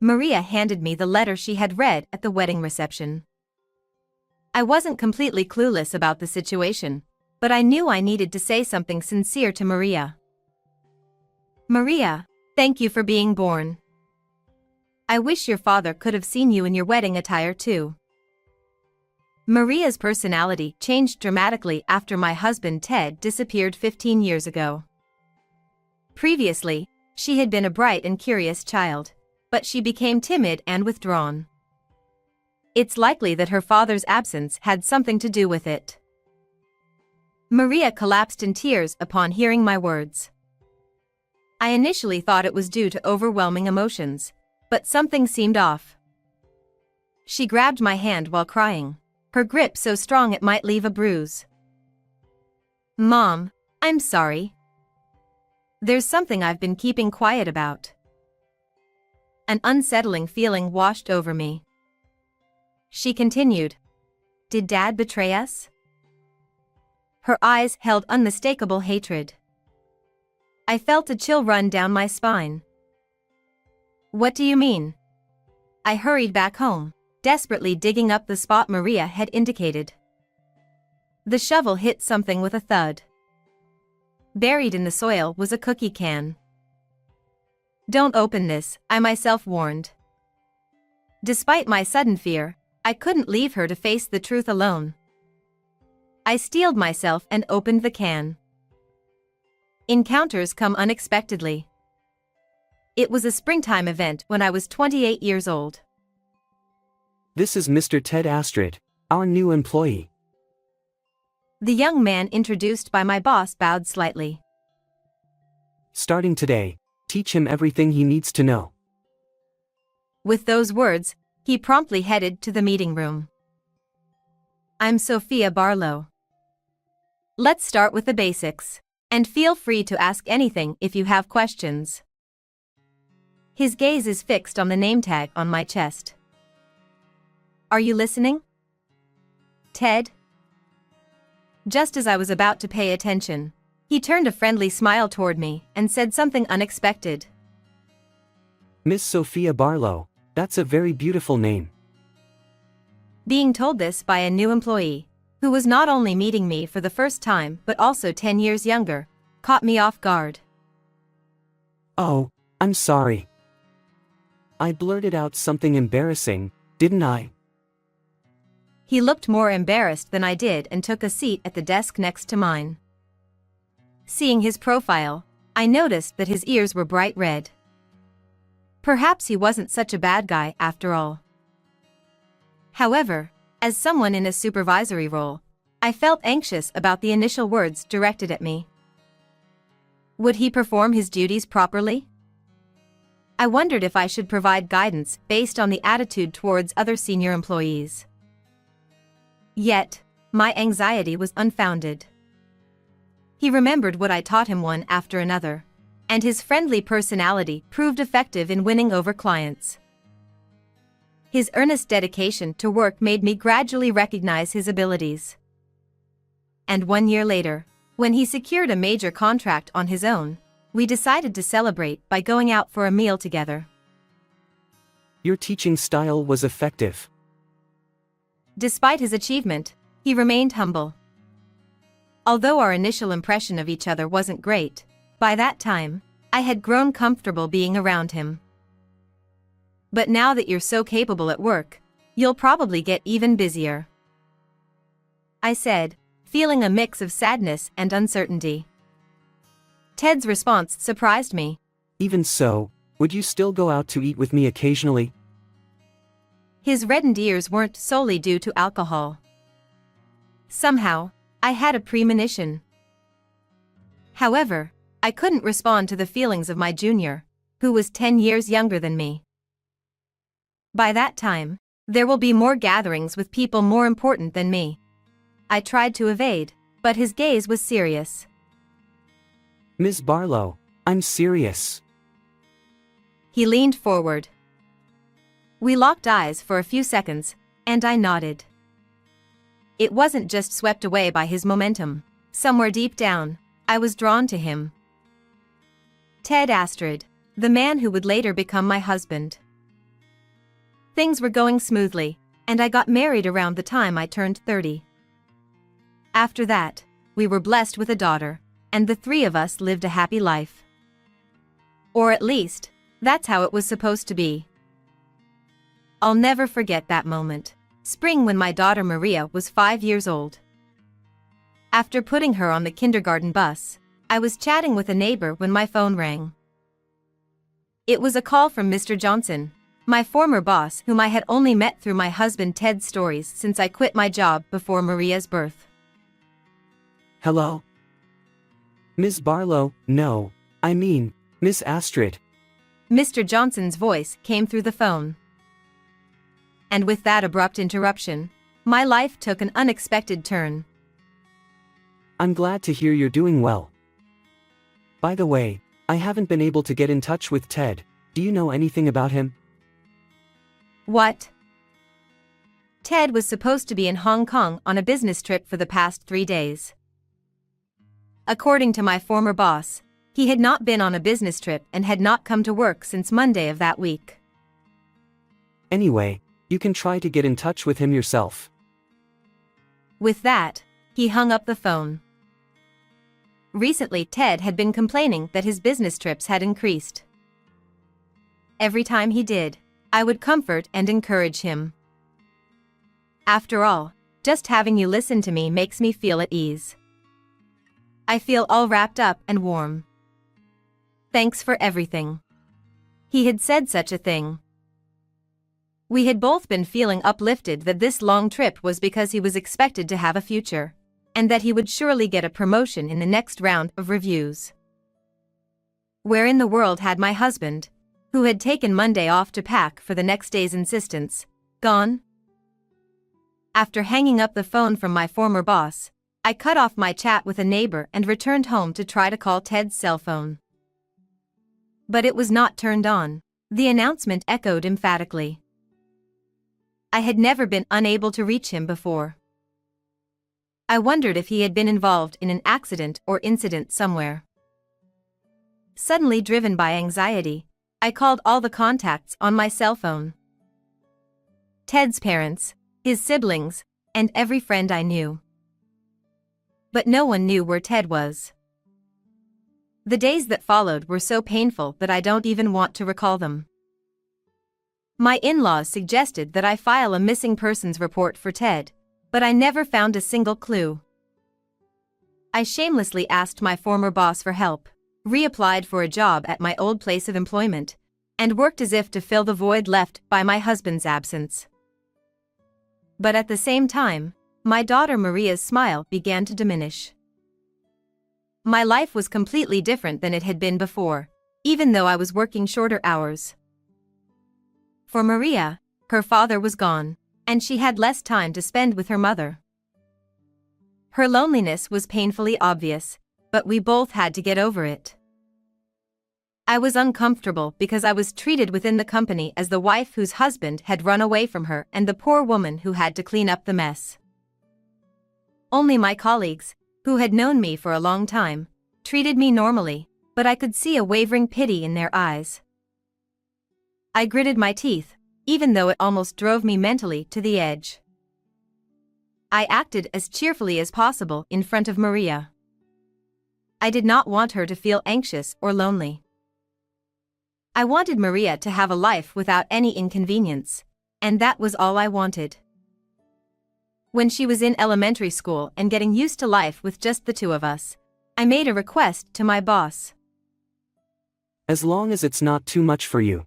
Maria handed me the letter she had read at the wedding reception. I wasn't completely clueless about the situation, but I knew I needed to say something sincere to Maria. Maria, thank you for being born. I wish your father could have seen you in your wedding attire too. Maria's personality changed dramatically after my husband Ted disappeared 15 years ago. Previously, she had been a bright and curious child, but she became timid and withdrawn. It's likely that her father's absence had something to do with it. Maria collapsed in tears upon hearing my words. I initially thought it was due to overwhelming emotions, but something seemed off. She grabbed my hand while crying, her grip so strong it might leave a bruise. Mom, I'm sorry. There's something I've been keeping quiet about. An unsettling feeling washed over me. She continued, Did Dad betray us? Her eyes held unmistakable hatred. I felt a chill run down my spine. What do you mean? I hurried back home, desperately digging up the spot Maria had indicated. The shovel hit something with a thud. Buried in the soil was a cookie can. Don't open this, I myself warned. Despite my sudden fear, I couldn't leave her to face the truth alone. I steeled myself and opened the can. Encounters come unexpectedly. It was a springtime event when I was 28 years old. This is Mr. Ted Astrid, our new employee. The young man introduced by my boss bowed slightly. Starting today, teach him everything he needs to know. With those words, he promptly headed to the meeting room. I'm Sophia Barlow. Let's start with the basics, and feel free to ask anything if you have questions. His gaze is fixed on the name tag on my chest. Are you listening? Ted? Just as I was about to pay attention, he turned a friendly smile toward me and said something unexpected. Miss Sophia Barlow, that's a very beautiful name. Being told this by a new employee, who was not only meeting me for the first time but also 10 years younger, caught me off guard. Oh, I'm sorry. I blurted out something embarrassing, didn't I? He looked more embarrassed than I did and took a seat at the desk next to mine. Seeing his profile, I noticed that his ears were bright red. Perhaps he wasn't such a bad guy after all. However, as someone in a supervisory role, I felt anxious about the initial words directed at me. Would he perform his duties properly? I wondered if I should provide guidance based on the attitude towards other senior employees. Yet, my anxiety was unfounded. He remembered what I taught him one after another, and his friendly personality proved effective in winning over clients. His earnest dedication to work made me gradually recognize his abilities. And 1 year later, when he secured a major contract on his own, we decided to celebrate by going out for a meal together. Your teaching style was effective. Despite his achievement, he remained humble. Although our initial impression of each other wasn't great, by that time, I had grown comfortable being around him. But now that you're so capable at work, you'll probably get even busier, I said, feeling a mix of sadness and uncertainty. Ted's response surprised me. Even so, would you still go out to eat with me occasionally? His reddened ears weren't solely due to alcohol. Somehow, I had a premonition. However, I couldn't respond to the feelings of my junior, who was 10 years younger than me. By that time, there will be more gatherings with people more important than me. I tried to evade, but his gaze was serious. Ms. Barlow, I'm serious. He leaned forward. We locked eyes for a few seconds, and I nodded. It wasn't just swept away by his momentum. Somewhere deep down, I was drawn to him. Ted Astrid, the man who would later become my husband. Things were going smoothly, and I got married around the time I turned 30. After that, we were blessed with a daughter, and the three of us lived a happy life. Or at least, that's how it was supposed to be. I'll never forget that moment, spring when my daughter Maria was 5 years old. After putting her on the kindergarten bus, I was chatting with a neighbor when my phone rang. It was a call from Mr. Johnson, my former boss whom I had only met through my husband Ted's stories since I quit my job before Maria's birth. Hello? Miss Barlow, no, I mean, Miss Astrid. Mr. Johnson's voice came through the phone. And with that abrupt interruption, my life took an unexpected turn. I'm glad to hear you're doing well. By the way, I haven't been able to get in touch with Ted. Do you know anything about him? What? Ted was supposed to be in Hong Kong on a business trip for the past 3 days. According to my former boss, he had not been on a business trip and had not come to work since Monday of that week. Anyway, you can try to get in touch with him yourself. With that, he hung up the phone. Recently, Ted had been complaining that his business trips had increased. Every time he did, I would comfort and encourage him. After all, just having you listen to me makes me feel at ease. I feel all wrapped up and warm. Thanks for everything. He had said such a thing. We had both been feeling uplifted that this long trip was because he was expected to have a future, and that he would surely get a promotion in the next round of reviews. Where in the world had my husband, who had taken Monday off to pack for the next day's insistence, gone? After hanging up the phone from my former boss, I cut off my chat with a neighbor and returned home to try to call Ted's cell phone. But it was not turned on. The announcement echoed emphatically. I had never been unable to reach him before. I wondered if he had been involved in an accident or incident somewhere. Suddenly driven by anxiety, I called all the contacts on my cell phone. Ted's parents, his siblings, and every friend I knew. But no one knew where Ted was. The days that followed were so painful that I don't even want to recall them. My in-laws suggested that I file a missing persons report for Ted, but I never found a single clue. I shamelessly asked my former boss for help, reapplied for a job at my old place of employment, and worked as if to fill the void left by my husband's absence. But at the same time, my daughter Maria's smile began to diminish. My life was completely different than it had been before, even though I was working shorter hours. For Maria, her father was gone, and she had less time to spend with her mother. Her loneliness was painfully obvious, but we both had to get over it. I was uncomfortable because I was treated within the company as the wife whose husband had run away from her and the poor woman who had to clean up the mess. Only my colleagues, who had known me for a long time, treated me normally, but I could see a wavering pity in their eyes. I gritted my teeth, even though it almost drove me mentally to the edge. I acted as cheerfully as possible in front of Maria. I did not want her to feel anxious or lonely. I wanted Maria to have a life without any inconvenience, and that was all I wanted. When she was in elementary school and getting used to life with just the two of us, I made a request to my boss. As long as it's not too much for you.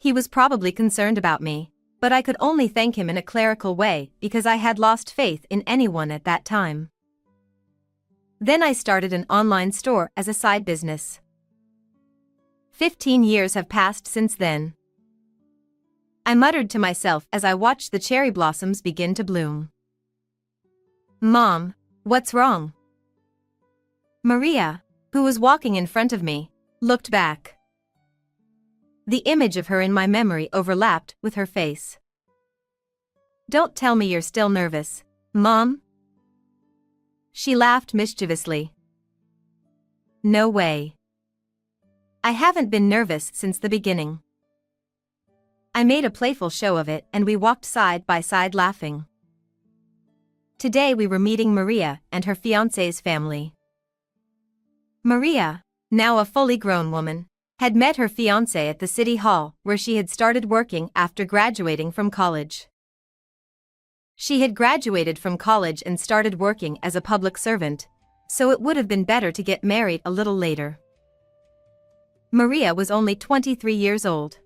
He was probably concerned about me, but I could only thank him in a clerical way because I had lost faith in anyone at that time. Then I started an online store as a side business. 15 years have passed since then. I muttered to myself as I watched the cherry blossoms begin to bloom. Mom, what's wrong? Maria, who was walking in front of me, looked back. The image of her in my memory overlapped with her face. Don't tell me you're still nervous, Mom? She laughed mischievously. No way. I haven't been nervous since the beginning. I made a playful show of it and we walked side by side laughing. Today we were meeting Maria and her fiancé's family. Maria, now a fully grown woman, had met her fiancé at the city hall where she had started working after graduating from college. She had graduated from college and started working as a public servant, so it would have been better to get married a little later. Maria was only 23 years old.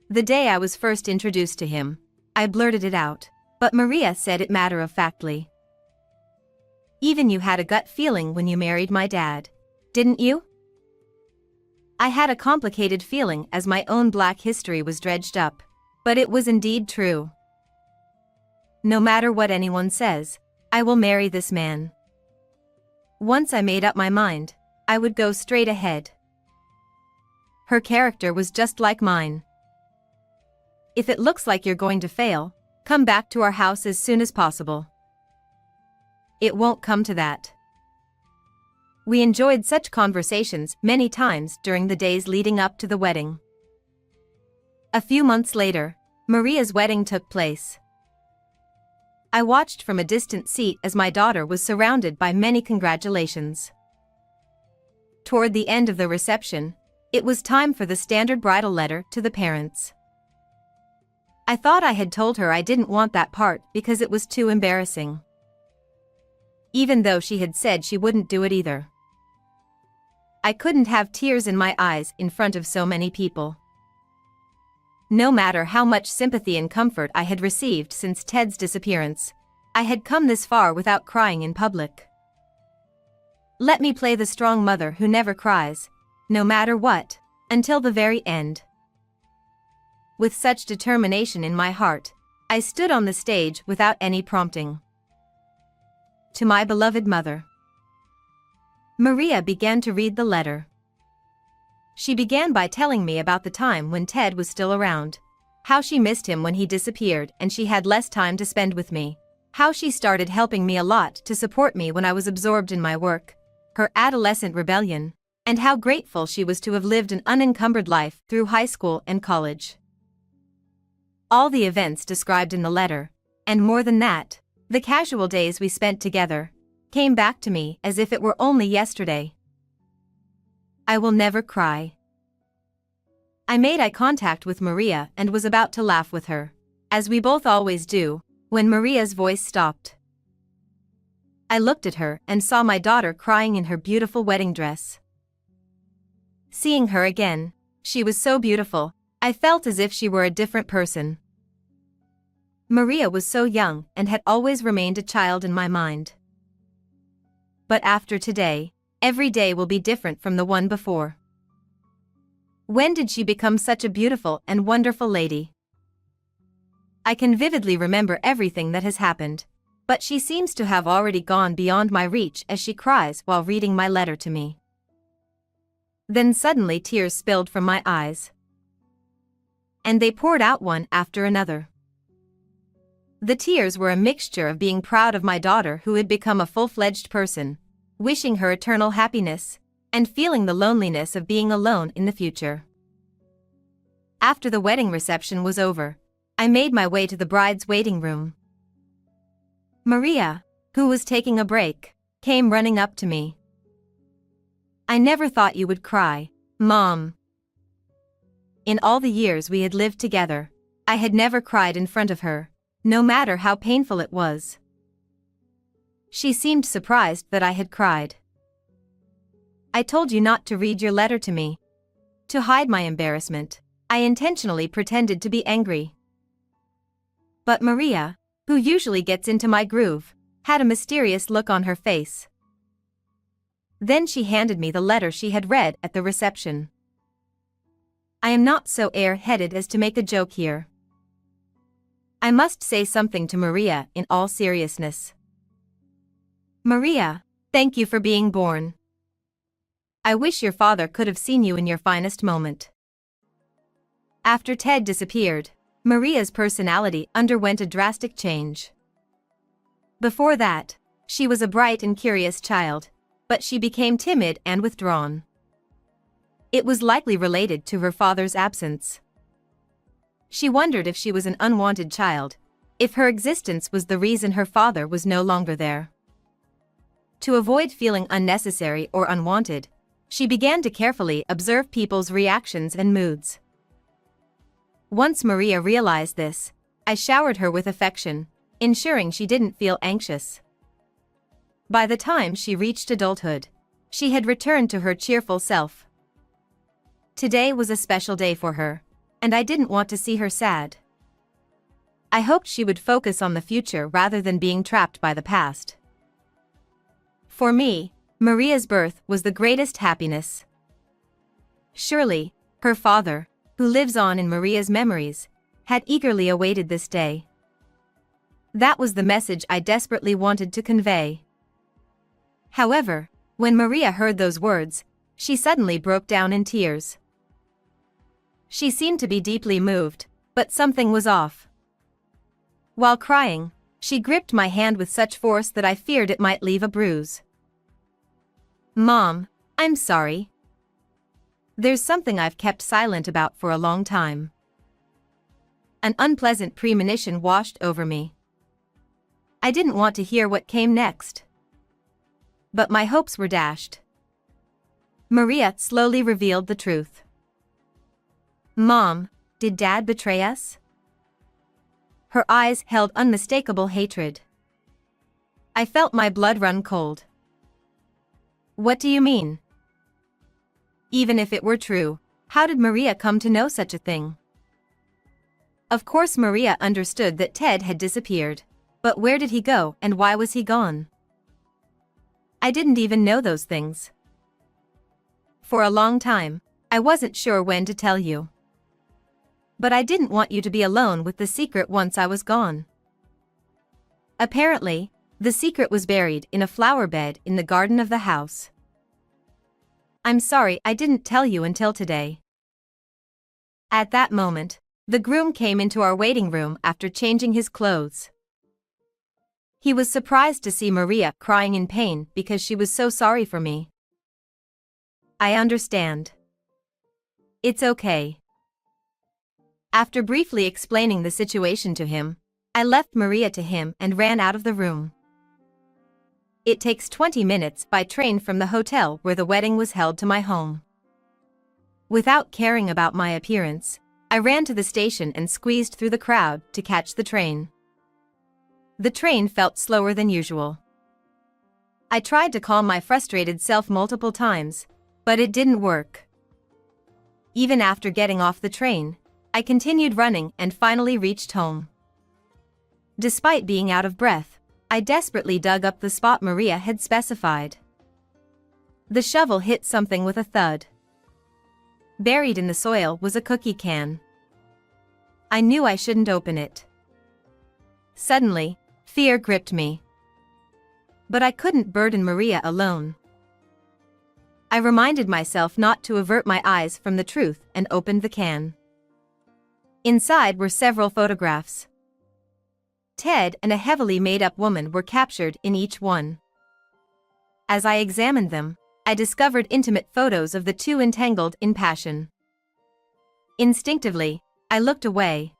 The day I was first introduced to him, I blurted it out, but Maria said it matter-of-factly. "Even you had a gut feeling when you married my dad, didn't you?" I had a complicated feeling as my own black history was dredged up, but it was indeed true. No matter what anyone says, I will marry this man. Once I made up my mind, I would go straight ahead. Her character was just like mine. If it looks like you're going to fail, come back to our house as soon as possible. It won't come to that. We enjoyed such conversations many times during the days leading up to the wedding. A few months later, Maria's wedding took place. I watched from a distant seat as my daughter was surrounded by many congratulations. Toward the end of the reception, it was time for the standard bridal letter to the parents. I thought I had told her I didn't want that part because it was too embarrassing. Even though she had said she wouldn't do it either. I couldn't have tears in my eyes in front of so many people. No matter how much sympathy and comfort I had received since Ted's disappearance, I had come this far without crying in public. Let me play the strong mother who never cries, no matter what, until the very end. With such determination in my heart, I stood on the stage without any prompting. To my beloved mother. Maria began to read the letter. She began by telling me about the time when Ted was still around, how she missed him when he disappeared and she had less time to spend with me, how she started helping me a lot to support me when I was absorbed in my work, her adolescent rebellion, and how grateful she was to have lived an unencumbered life through high school and college. All the events described in the letter, and more than that, the casual days we spent together, came back to me as if it were only yesterday. I will never cry. I made eye contact with Maria and was about to laugh with her, as we both always do, when Maria's voice stopped. I looked at her and saw my daughter crying in her beautiful wedding dress. Seeing her again, she was so beautiful, I felt as if she were a different person. Maria was so young and had always remained a child in my mind. But after today, every day will be different from the one before. When did she become such a beautiful and wonderful lady? I can vividly remember everything that has happened, but she seems to have already gone beyond my reach as she cries while reading my letter to me. Then suddenly tears spilled from my eyes. And they poured out one after another. The tears were a mixture of being proud of my daughter who had become a full-fledged person, wishing her eternal happiness, and feeling the loneliness of being alone in the future. After the wedding reception was over, I made my way to the bride's waiting room. Maria, who was taking a break, came running up to me. "I never thought you would cry, Mom." In all the years we had lived together, I had never cried in front of her, no matter how painful it was. She seemed surprised that I had cried. "I told you not to read your letter to me." To hide my embarrassment, I intentionally pretended to be angry. But Maria, who usually gets into my groove, had a mysterious look on her face. Then she handed me the letter she had read at the reception. I am not so air-headed as to make a joke here. I must say something to Maria in all seriousness. "Maria, thank you for being born. I wish your father could have seen you in your finest moment." After Ted disappeared, Maria's personality underwent a drastic change. Before that, she was a bright and curious child, but she became timid and withdrawn. It was likely related to her father's absence. She wondered if she was an unwanted child, if her existence was the reason her father was no longer there. To avoid feeling unnecessary or unwanted, she began to carefully observe people's reactions and moods. Once Maria realized this, I showered her with affection, ensuring she didn't feel anxious. By the time she reached adulthood, she had returned to her cheerful self. Today was a special day for her, and I didn't want to see her sad. I hoped she would focus on the future rather than being trapped by the past. For me, Maria's birth was the greatest happiness. Surely, her father, who lives on in Maria's memories, had eagerly awaited this day. That was the message I desperately wanted to convey. However, when Maria heard those words, she suddenly broke down in tears. She seemed to be deeply moved, but something was off. While crying, she gripped my hand with such force that I feared it might leave a bruise. "Mom, I'm sorry. There's something I've kept silent about for a long time." An unpleasant premonition washed over me. I didn't want to hear what came next. But my hopes were dashed. Maria slowly revealed the truth. "Mom, did Dad betray us?" Her eyes held unmistakable hatred. I felt my blood run cold. "What do you mean?" Even if it were true, how did Maria come to know such a thing? Of course Maria understood that Ted had disappeared, but where did he go and why was he gone? I didn't even know those things. For a long time, I wasn't sure when to tell you. But I didn't want you to be alone with the secret once I was gone. Apparently, the secret was buried in a flower bed in the garden of the house. I'm sorry I didn't tell you until today. At that moment, the groom came into our waiting room after changing his clothes. He was surprised to see Maria crying in pain because she was so sorry for me. I understand. It's okay. After briefly explaining the situation to him, I left Maria to him and ran out of the room. It takes 20 minutes by train from the hotel where the wedding was held to my home. Without caring about my appearance, I ran to the station and squeezed through the crowd to catch the train. The train felt slower than usual. I tried to calm my frustrated self multiple times, but it didn't work. Even after getting off the train, I continued running and finally reached home. Despite being out of breath, I desperately dug up the spot Maria had specified. The shovel hit something with a thud. Buried in the soil was a cookie can. I knew I shouldn't open it. Suddenly, fear gripped me. But I couldn't burden Maria alone. I reminded myself not to avert my eyes from the truth and opened the can. Inside were several photographs. Ted and a heavily made-up woman were captured in each one. As I examined them, I discovered intimate photos of the two entangled in passion. Instinctively, I looked away.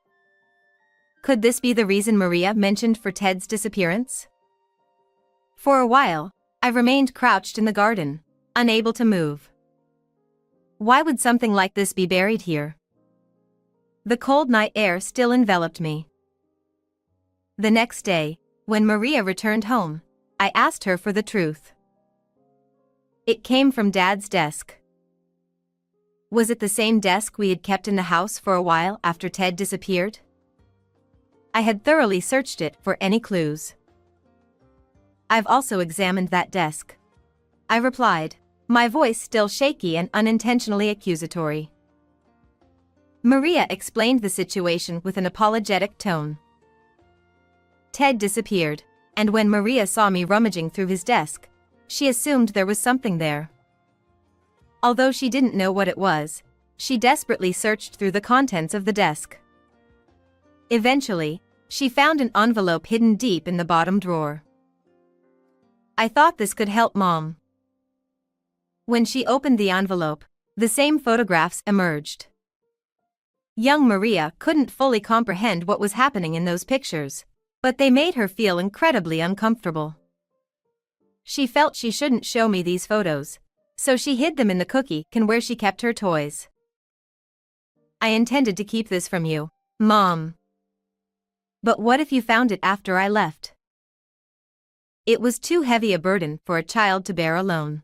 Could this be the reason Maria mentioned for Ted's disappearance? For a while, I remained crouched in the garden, unable to move. Why would something like this be buried here? The cold night air still enveloped me. The next day, when Maria returned home, I asked her for the truth. It came from Dad's desk. Was it the same desk we had kept in the house for a while after Ted disappeared? I had thoroughly searched it for any clues. I've also examined that desk, I replied, my voice still shaky and unintentionally accusatory. Maria explained the situation with an apologetic tone. Ted disappeared, and when Maria saw me rummaging through his desk, she assumed there was something there. Although she didn't know what it was, she desperately searched through the contents of the desk. Eventually, she found an envelope hidden deep in the bottom drawer. I thought this could help Mom. When she opened the envelope, the same photographs emerged. Young Maria couldn't fully comprehend what was happening in those pictures, but they made her feel incredibly uncomfortable. She felt she shouldn't show me these photos, so she hid them in the cookie can where she kept her toys. I intended to keep this from you, Mom. But what if you found it after I left? It was too heavy a burden for a child to bear alone.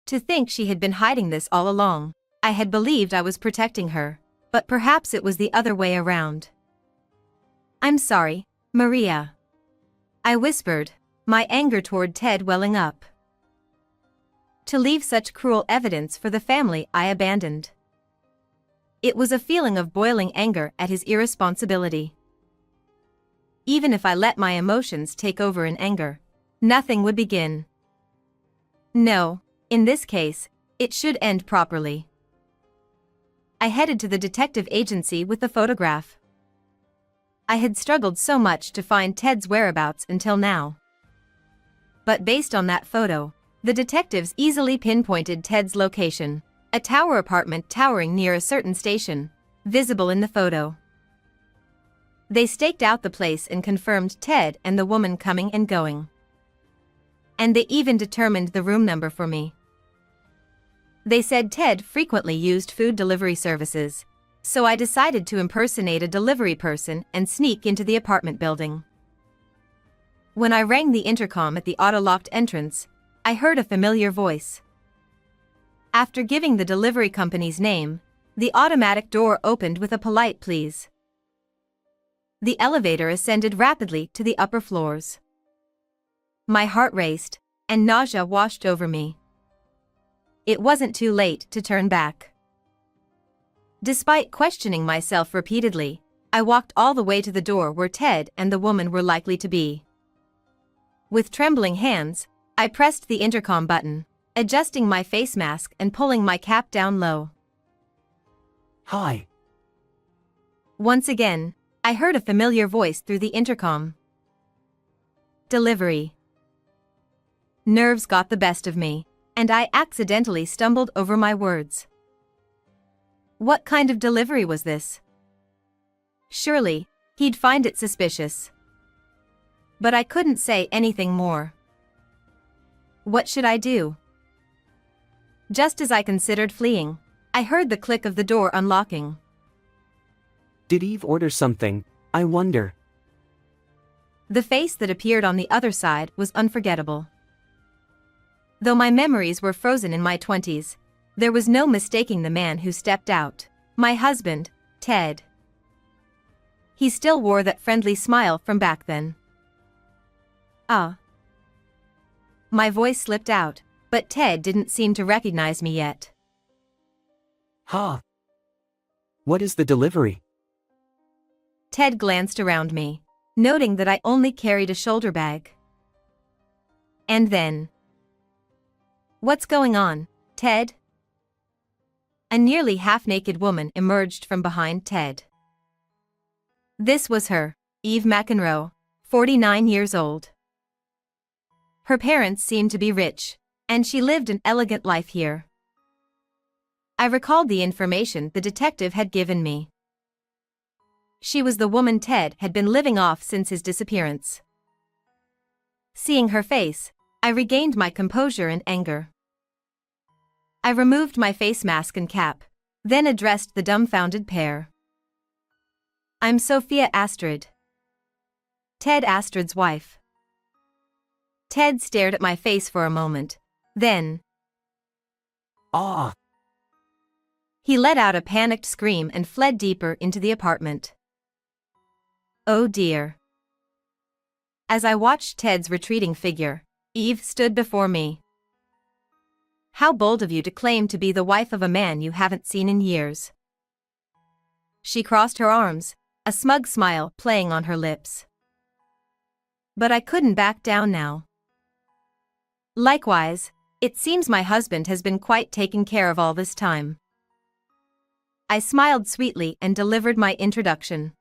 To think she had been hiding this all along. I had believed I was protecting her, but perhaps it was the other way around. I'm sorry, Maria. I whispered, my anger toward Ted welling up. To leave such cruel evidence for the family I abandoned. It was a feeling of boiling anger at his irresponsibility. Even if I let my emotions take over in anger, nothing would begin. No, in this case, it should end properly. I headed to the detective agency with the photograph. I had struggled so much to find Ted's whereabouts until now. But based on that photo, the detectives easily pinpointed Ted's location, a tower apartment towering near a certain station, visible in the photo. They staked out the place and confirmed Ted and the woman coming and going. And they even determined the room number for me. They said Ted frequently used food delivery services, so I decided to impersonate a delivery person and sneak into the apartment building. When I rang the intercom at the auto-locked entrance, I heard a familiar voice. After giving the delivery company's name, the automatic door opened with a polite please. The elevator ascended rapidly to the upper floors. My heart raced, and nausea washed over me. It wasn't too late to turn back. Despite questioning myself repeatedly, I walked all the way to the door where Ted and the woman were likely to be. With trembling hands, I pressed the intercom button, adjusting my face mask and pulling my cap down low. Hi. Once again, I heard a familiar voice through the intercom. Delivery. Nerves got the best of me, and I accidentally stumbled over my words. What kind of delivery was this? Surely, he'd find it suspicious. But I couldn't say anything more. What should I do? Just as I considered fleeing, I heard the click of the door unlocking. Did Eve order something, I wonder? The face that appeared on the other side was unforgettable. Though my memories were frozen in my 20s, there was no mistaking the man who stepped out, my husband, Ted. He still wore that friendly smile from back then. Ah. My voice slipped out, but Ted didn't seem to recognize me yet. Ha! What is the delivery? Ted glanced around me, noting that I only carried a shoulder bag. And then... What's going on, Ted? A nearly half-naked woman emerged from behind Ted. This was her, Eve McEnroe, 49 years old. Her parents seemed to be rich, and she lived an elegant life here. I recalled the information the detective had given me. She was the woman Ted had been living off since his disappearance. Seeing her face, I regained my composure and anger. I removed my face mask and cap, then addressed the dumbfounded pair. I'm Sophia Astrid. Ted Astrid's wife. Ted stared at my face for a moment, then... Ah! He let out a panicked scream and fled deeper into the apartment. Oh dear. As I watched Ted's retreating figure, Eve stood before me. How bold of you to claim to be the wife of a man you haven't seen in years. She crossed her arms, a smug smile playing on her lips. But I couldn't back down now. Likewise, it seems my husband has been quite taken care of all this time. I smiled sweetly and delivered my introduction.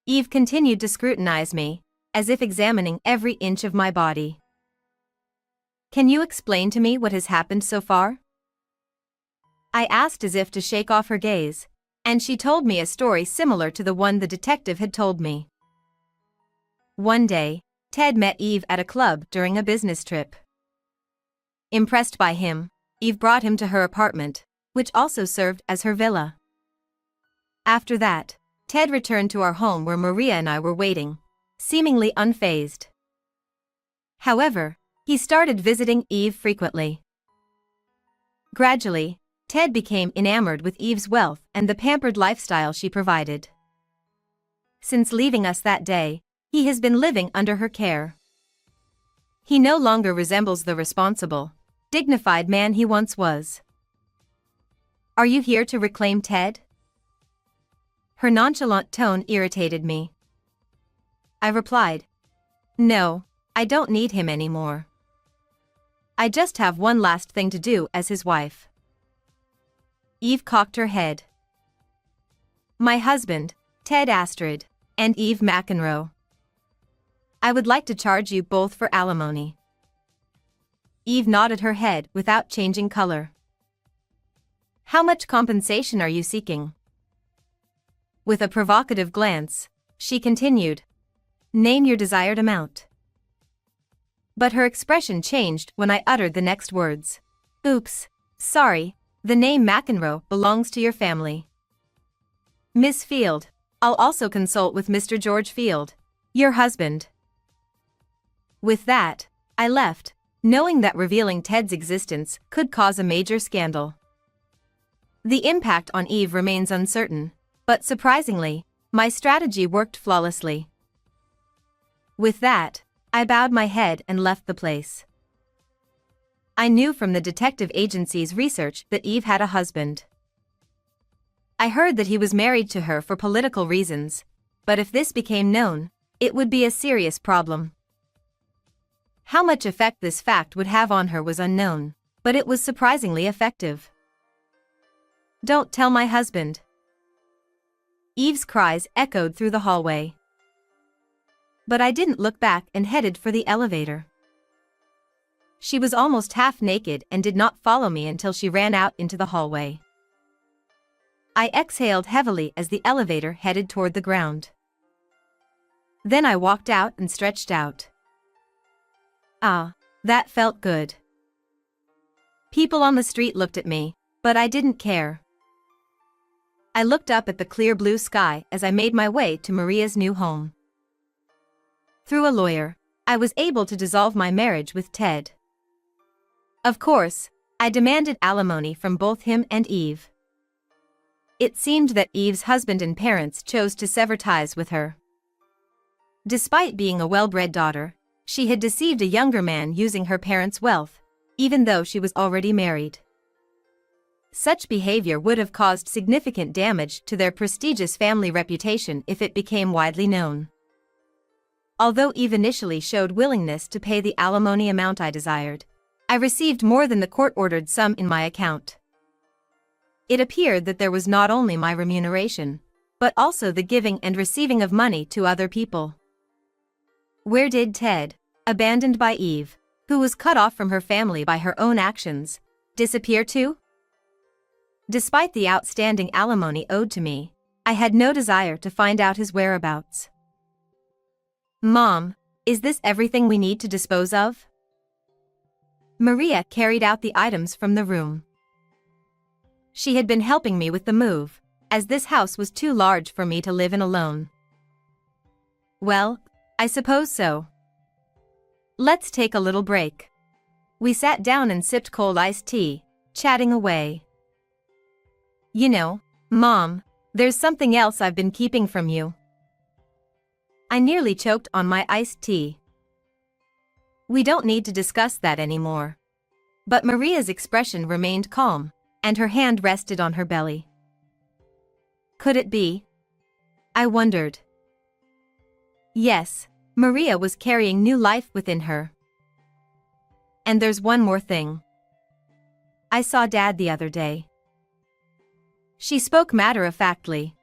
Eve continued to scrutinize me, as if examining every inch of my body. Can you explain to me what has happened so far? I asked as if to shake off her gaze, and she told me a story similar to the one the detective had told me. One day, Ted met Eve at a club during a business trip. Impressed by him, Eve brought him to her apartment, which also served as her villa. After that, Ted returned to our home where Maria and I were waiting, seemingly unfazed. However, he started visiting Eve frequently. Gradually, Ted became enamored with Eve's wealth and the pampered lifestyle she provided. Since leaving us that day, he has been living under her care. He no longer resembles the responsible, dignified man he once was. Are you here to reclaim Ted? Her nonchalant tone irritated me. I replied, No, I don't need him anymore. I just have one last thing to do as his wife. Eve cocked her head. My husband, Ted Astrid, and Eve McEnroe. I would like to charge you both for alimony. Eve nodded her head without changing color. How much compensation are you seeking? With a provocative glance, she continued, Name your desired amount. But her expression changed when I uttered the next words. Oops, sorry, the name McEnroe belongs to your family. Miss Field, I'll also consult with Mr. George Field, your husband. With that, I left, knowing that revealing Ted's existence could cause a major scandal. The impact on Eve remains uncertain, but surprisingly, my strategy worked flawlessly. With that, I bowed my head and left the place. I knew from the detective agency's research that Eve had a husband. I heard that he was married to her for political reasons, but if this became known, it would be a serious problem. How much effect this fact would have on her was unknown, but it was surprisingly effective. Don't tell my husband. Eve's cries echoed through the hallway. But I didn't look back and headed for the elevator. She was almost half naked and did not follow me until she ran out into the hallway. I exhaled heavily as the elevator headed toward the ground. Then I walked out and stretched out. Ah, that felt good. People on the street looked at me, but I didn't care. I looked up at the clear blue sky as I made my way to Maria's new home. Through a lawyer, I was able to dissolve my marriage with Ted. Of course, I demanded alimony from both him and Eve. It seemed that Eve's husband and parents chose to sever ties with her. Despite being a well-bred daughter, she had deceived a younger man using her parents' wealth, even though she was already married. Such behavior would have caused significant damage to their prestigious family reputation if it became widely known. Although Eve initially showed willingness to pay the alimony amount I desired, I received more than the court-ordered sum in my account. It appeared that there was not only my remuneration, but also the giving and receiving of money to other people. Where did Ted, abandoned by Eve, who was cut off from her family by her own actions, disappear to? Despite the outstanding alimony owed to me, I had no desire to find out his whereabouts. Mom, is this everything we need to dispose of? Maria carried out the items from the room. She had been helping me with the move, as this house was too large for me to live in alone. Well, I suppose so. Let's take a little break. We sat down and sipped cold iced tea, chatting away. You know, Mom, there's something else I've been keeping from you. I nearly choked on my iced tea. We don't need to discuss that anymore. But Maria's expression remained calm, and her hand rested on her belly. Could it be? I wondered. Yes, Maria was carrying new life within her. And there's one more thing. I saw Dad the other day. She spoke matter-of-factly.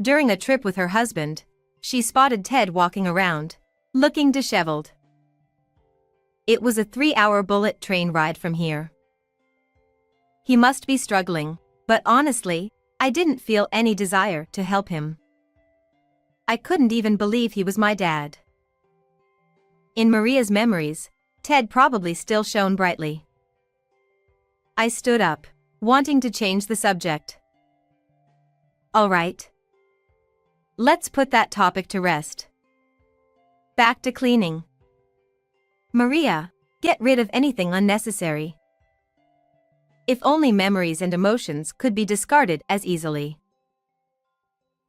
During a trip with her husband, she spotted Ted walking around, looking disheveled. It was a 3-hour bullet train ride from here. He must be struggling, but honestly, I didn't feel any desire to help him. I couldn't even believe he was my dad. In Maria's memories, Ted probably still shone brightly. I stood up, wanting to change the subject. All right. Let's put that topic to rest. Back to cleaning. Maria, get rid of anything unnecessary. If only memories and emotions could be discarded as easily.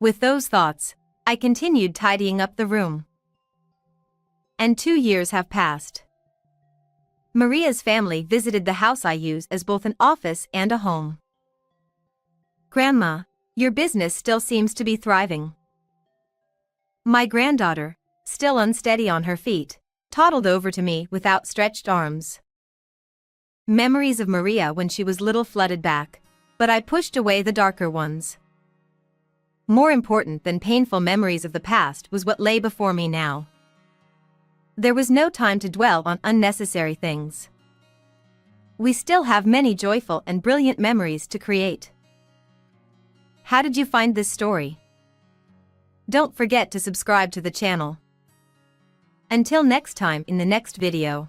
With those thoughts, I continued tidying up the room. And 2 years have passed. Maria's family visited the house I use as both an office and a home. Grandma, your business still seems to be thriving. My granddaughter, still unsteady on her feet, toddled over to me with outstretched arms. Memories of Maria when she was little flooded back, but I pushed away the darker ones. More important than painful memories of the past was what lay before me now. There was no time to dwell on unnecessary things. We still have many joyful and brilliant memories to create. How did you find this story? Don't forget to subscribe to the channel. Until next time in the next video.